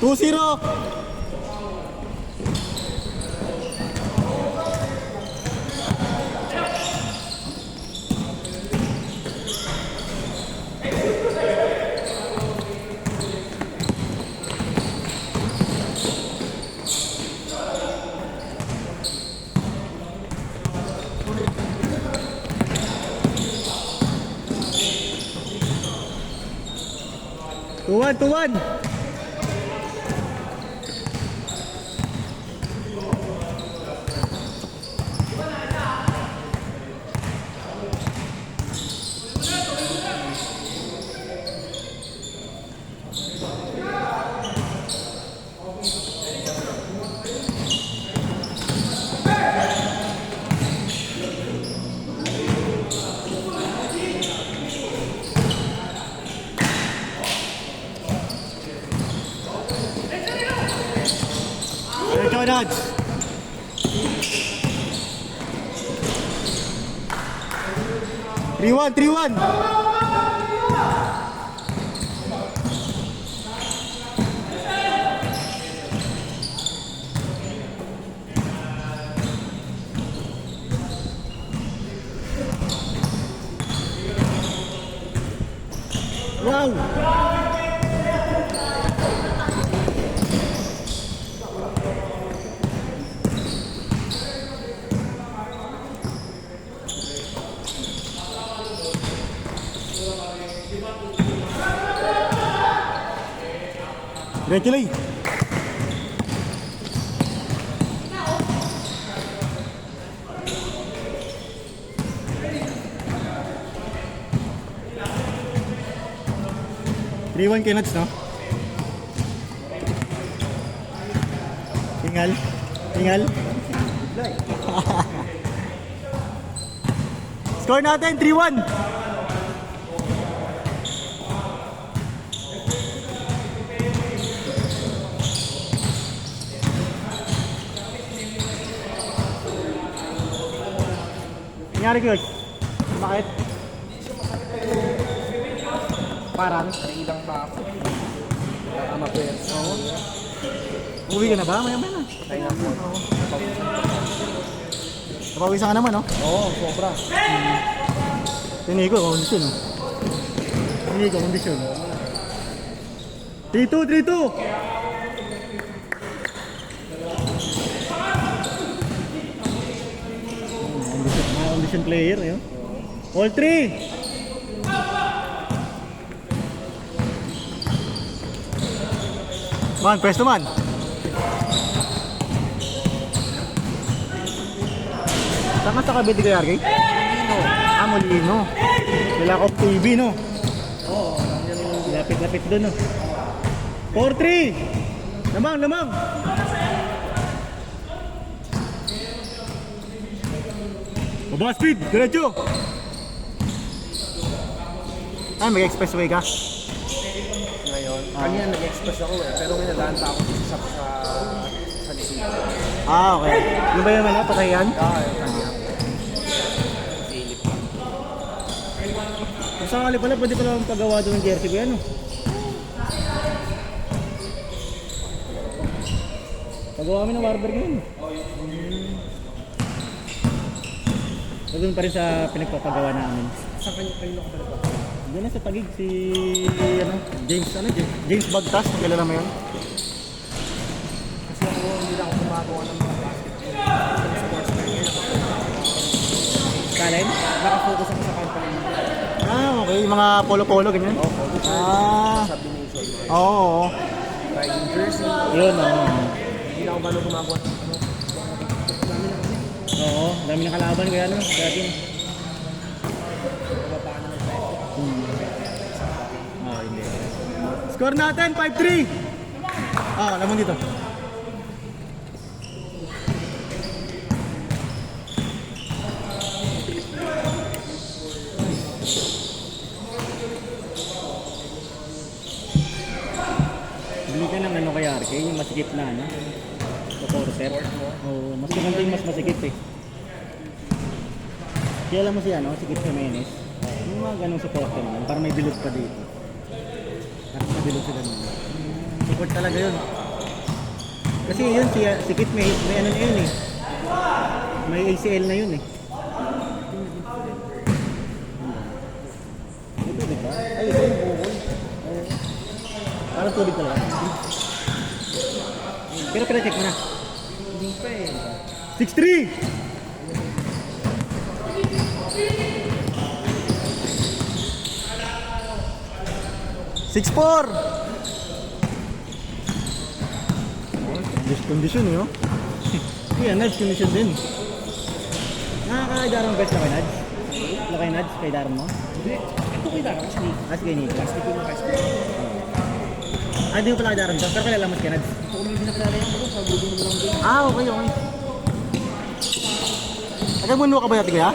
2-0. Tuwan. Donuts. Three one. Wow. Regulate. Three-one kay Nuts, no? Tingal. Score natin, 3-1. Nangyari ko yun? Bakit? Parang? Ilang pa ako. Tama po yan. Oo. Uwi ka na ba? Maya na. Tayo na po. Napawisan ka naman, no? Oo, sobra. Tinigil ko, kondisyon. Tinigil ko, kondisyon. 3-2. Condition player, yun. All 3. Man, pwesto man. Saan ka sa kabit ni Kayarkay? Molino. Sila ko TV, no? Oo. Lapit-lapit doon, no? 4-3. Lamang. Baba speed, diretso. Ay, mag-expressway ka? Ngayon, kanina nag-express ako eh. Pero may nadaan pa ako dito sa Lisita. Okay. Yung ba yung patayan? Yung kanina. Kung sakali pala, pwede pala akong pagawa doon ng jersey ko yan, no? Pagawa kami ng Warburg ngayon. Doon pa rin sa pinagpapagawa namin. Saan kanina ka ba? Diyan na sa Taguig si James Bagtas, kilala mo yun? Kasi ako hindi lang ako gumagawa ng mga basketball. Kalen? Nakafocus ako sa company. Okay. Yung mga polo-polo, ganyan? Oo, focus sublimation. Oo. Riding jersey. Yun, oo. Hindi na ako gano'n gumagawa ng Oo, dami ng kalaban kaya ano, dati. Hindi. Score natin, 5-3. Lamang dito. Bili ka ng ano kay RK, yung masikip na ano. Supporter. Oo, mas maganda yung mas masikip eh. Kaya alam mo si si Kip Jimenez. Yung mga ganong supporter naman, para may bilog pa dito. Para may bilog sila naman. So Support talaga yun. Kasi yun, si Kit may ano na yun eh. May ACL na yun eh. May tubig ba? Ay, ito yung buhol. Parang tubig talaga. Pero pina-check mo na. Hindi pa eh. 6'3". 6'4". Condition yun, no? Kaya Nads, condition din. Nakakaidarang best na kay Nads? Wala kay Nads, kay Darren mo? Hindi. Ito kay Dara kasi ni. As kay Nico? Last week ko na kasi. Hindi mo pala kay Darren to, pero kilala mo si kay Nads? Ito ko naman pinakilala yung ako sa grupo mo lang din. Okay, okay. Nagkamuno ka ba dati kaya?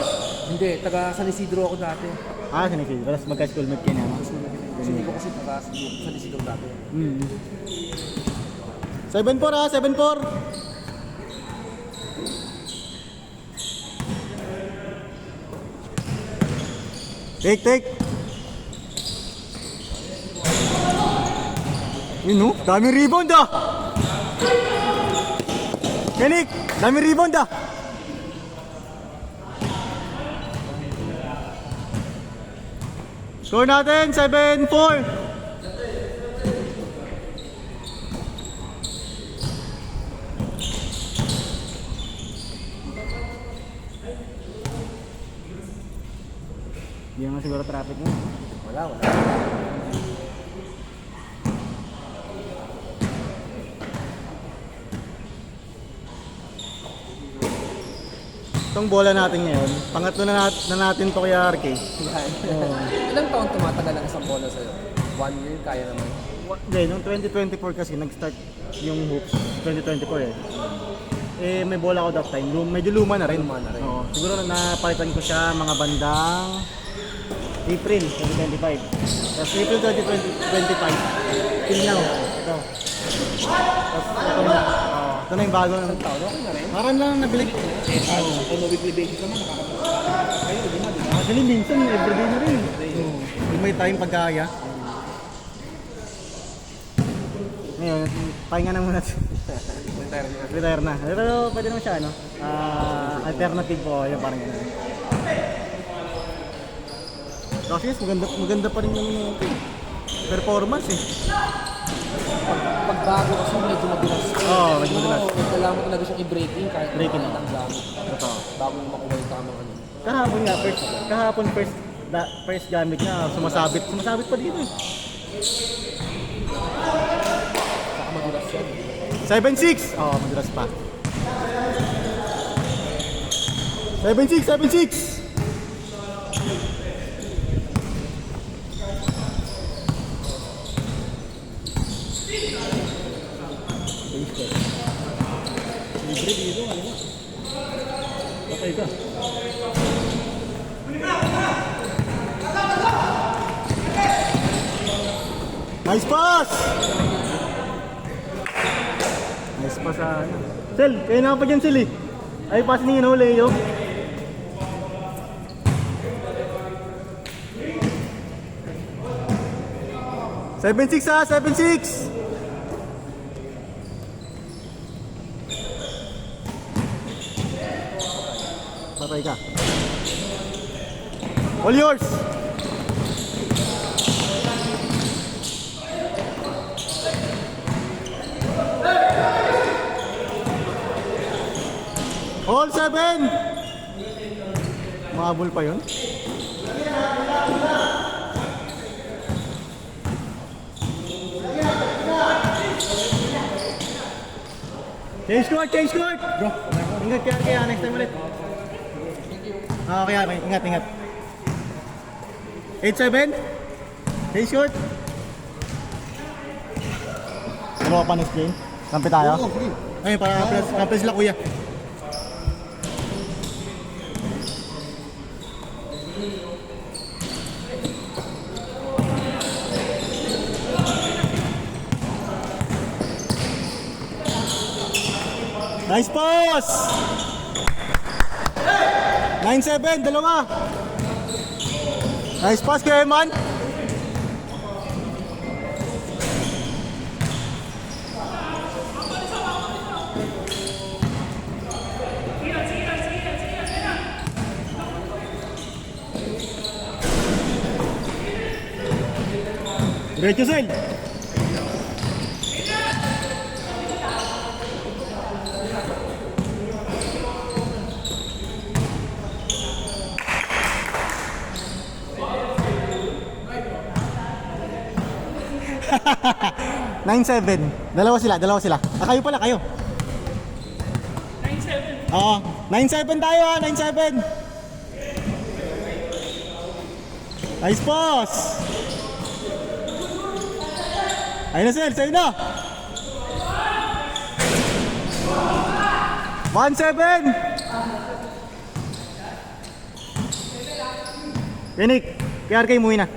Hindi, taga San Isidro ako dati. Sinisid. Tapos magka-schoolmate kayo naman. Kasi hindi ko kasi taga San Isidro dati. 7'4", 7'4". Take. Yun, no? Daming rebound ah! Kenik, daming rebound ah! Score natin, 7-4. Hindi naman siguro traffic mo. Wala. Itong bola natin ngayon, pangatlo na natin to kay RK. Yan. Ilang taon tumatagal ang isang bola sa'yo? 1 year, kaya naman. Hindi, nung 2024 kasi nag-start yung hoops, 2024 eh. Eh, may bola ako that time, medyo luma na rin. Oo, siguro napalitan ko siya mga bandang April 2025. Tapos April 2025, till now, ito. Tapos ito na, ito na yung bago. Isang taon, okay na rin. Parang lang nabili. On a weekly basis naman, nakakapag kayo, di ba? Actually, minsan everyday na rin. Kung may time pagkaya. Ngayon, pahinga na muna. Retire na. Pero pwede naman siya, ano? Alternative po, yung parang gano'n. Kasi maganda pa rin yung performance eh. Pagbago kasi medyo madulas. Oo, medyo madulas. Kailangan mo talaga siyang i-breaking kahit Breaking, ang gamit. Totoo. Bago mo makuha yung tamang ano. Kahapon first gamit niya, sumasabit pa dito eh. Saka madulas yan. 7-6! Madulas pa. 7-6! Libre dito, ano ba? Patay ka. Nice pass! Nice pass sa ano. Sel, kaya na pa dyan Sel eh. Ay pass ni Ino, Leo. Seven six. Patay ka. All yours! All 7! Mahabol pa yun? Change court! Bro, ingat kaya next time ulit. Okay, ingat. 8-7? Change court? Ano ka pa next game? Kampi tayo? Ayun, para kampi sila kuya. Nice pass! 9-7, dalawa. Nice pass kay Eman. Diretso, Sel. Nine seven. Dalawa sila. Ah, kayo pala, kayo. 9-7. Oo. 9-7 tayo ha, 9-7. Nice boss. Ayun na, Sel, sa'yo na. 1-7. Pinik, KRK umuwi na.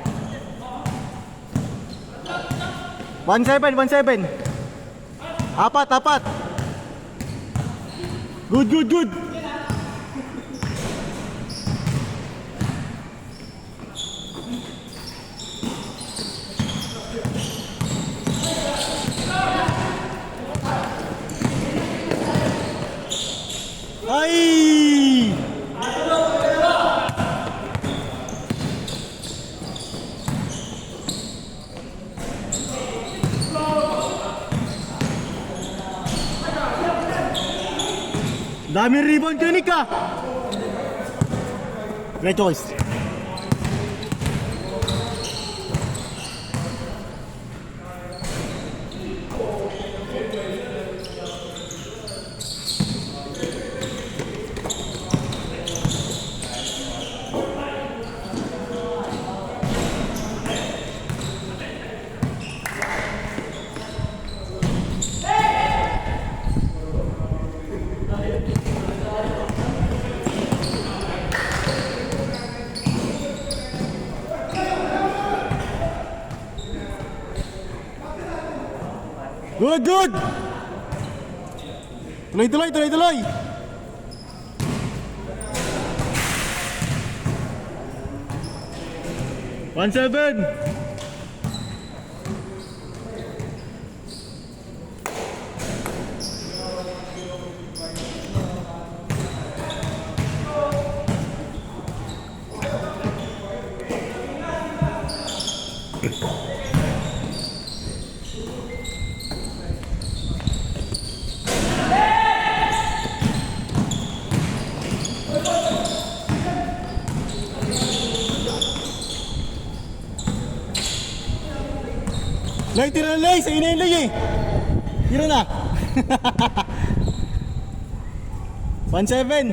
1-7. Apat. Good. Ay! Daming rebound klinik ka. Great choice. Good. Tuloy. 1-7. Lay, tira na, Lay! Sa'yo na yung Lay eh! Tira na! 1-7.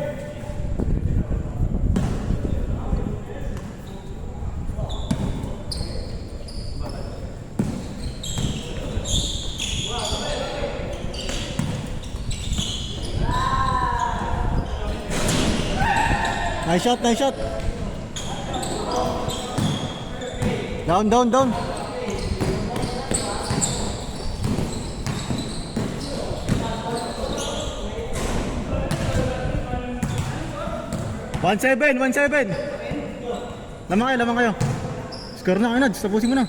Nice shot! Down! 1-7. Lamang kayo. Score na, Nads. Tapusin mo na.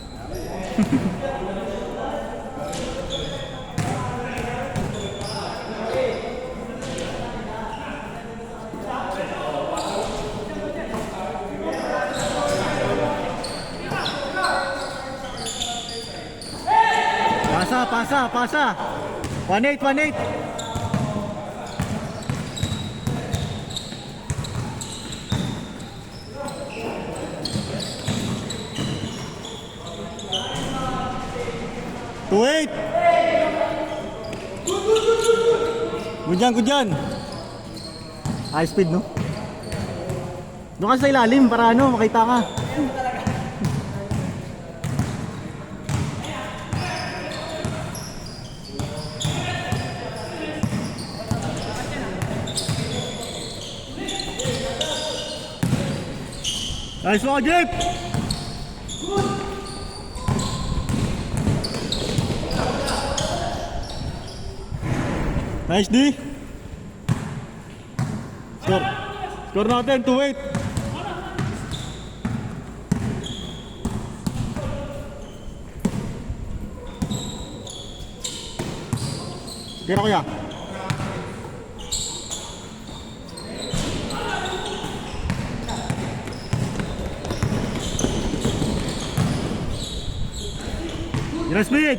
Pasa. 1-8. Wait. Good dyan. High speed, no? Doon ka sa ilalim para makita ka. Nice one, Jeep! Nice D. Score natin, 2-8. Tira kuya. Zero speed.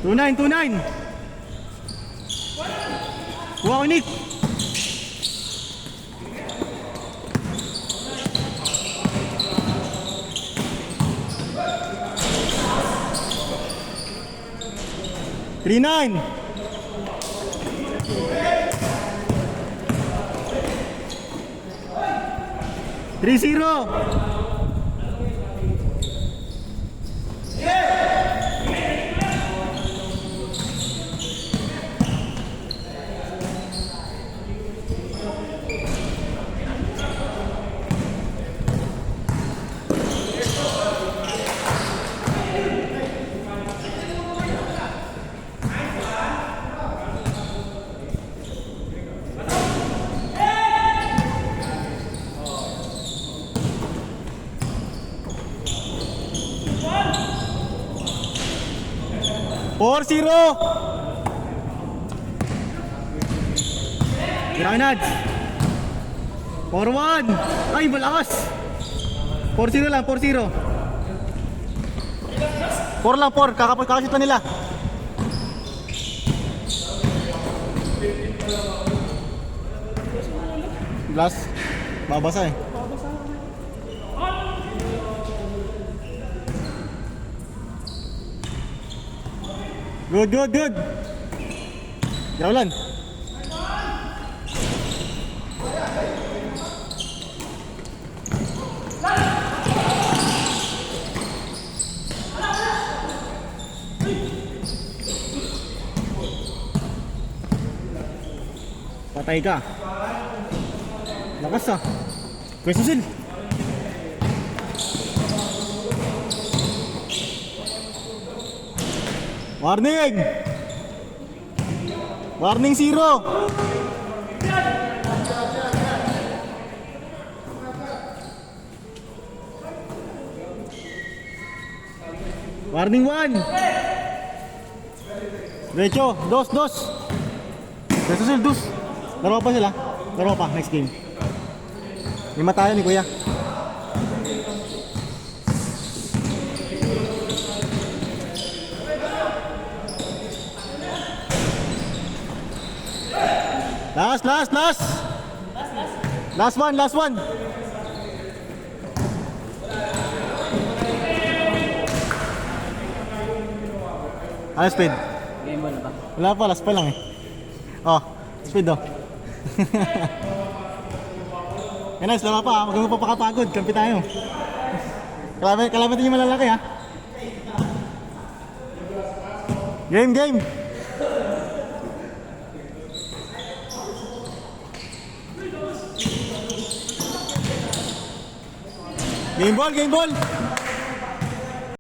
2-9, 2-9. Kuha ko, Nick. Three nine. Three zero. Four zero. Granad. 4-1. Ay, malakas. 4-0 lang, 4-0. 4 lang, 4. Kakashoot na nila. Glass. Babasa eh. Good, good, good. Jaulan. Patay ka. Lakas ah. Pwesto sil. Warning! Warning zero! Warning 1! Derecho, dos! Derecho sil, dos! Laro pa sila? Laro pa, next game. Lima tayo ni Kuya. Last one. Ano speed? Game 1 na ba? Wala pa, last pa lang eh. Oh, speed oh. Eh nice, lama pa, huwag mo pa pakapagod, kampi tayo. Kalabatin yung malalaki ha. Game! Game ball!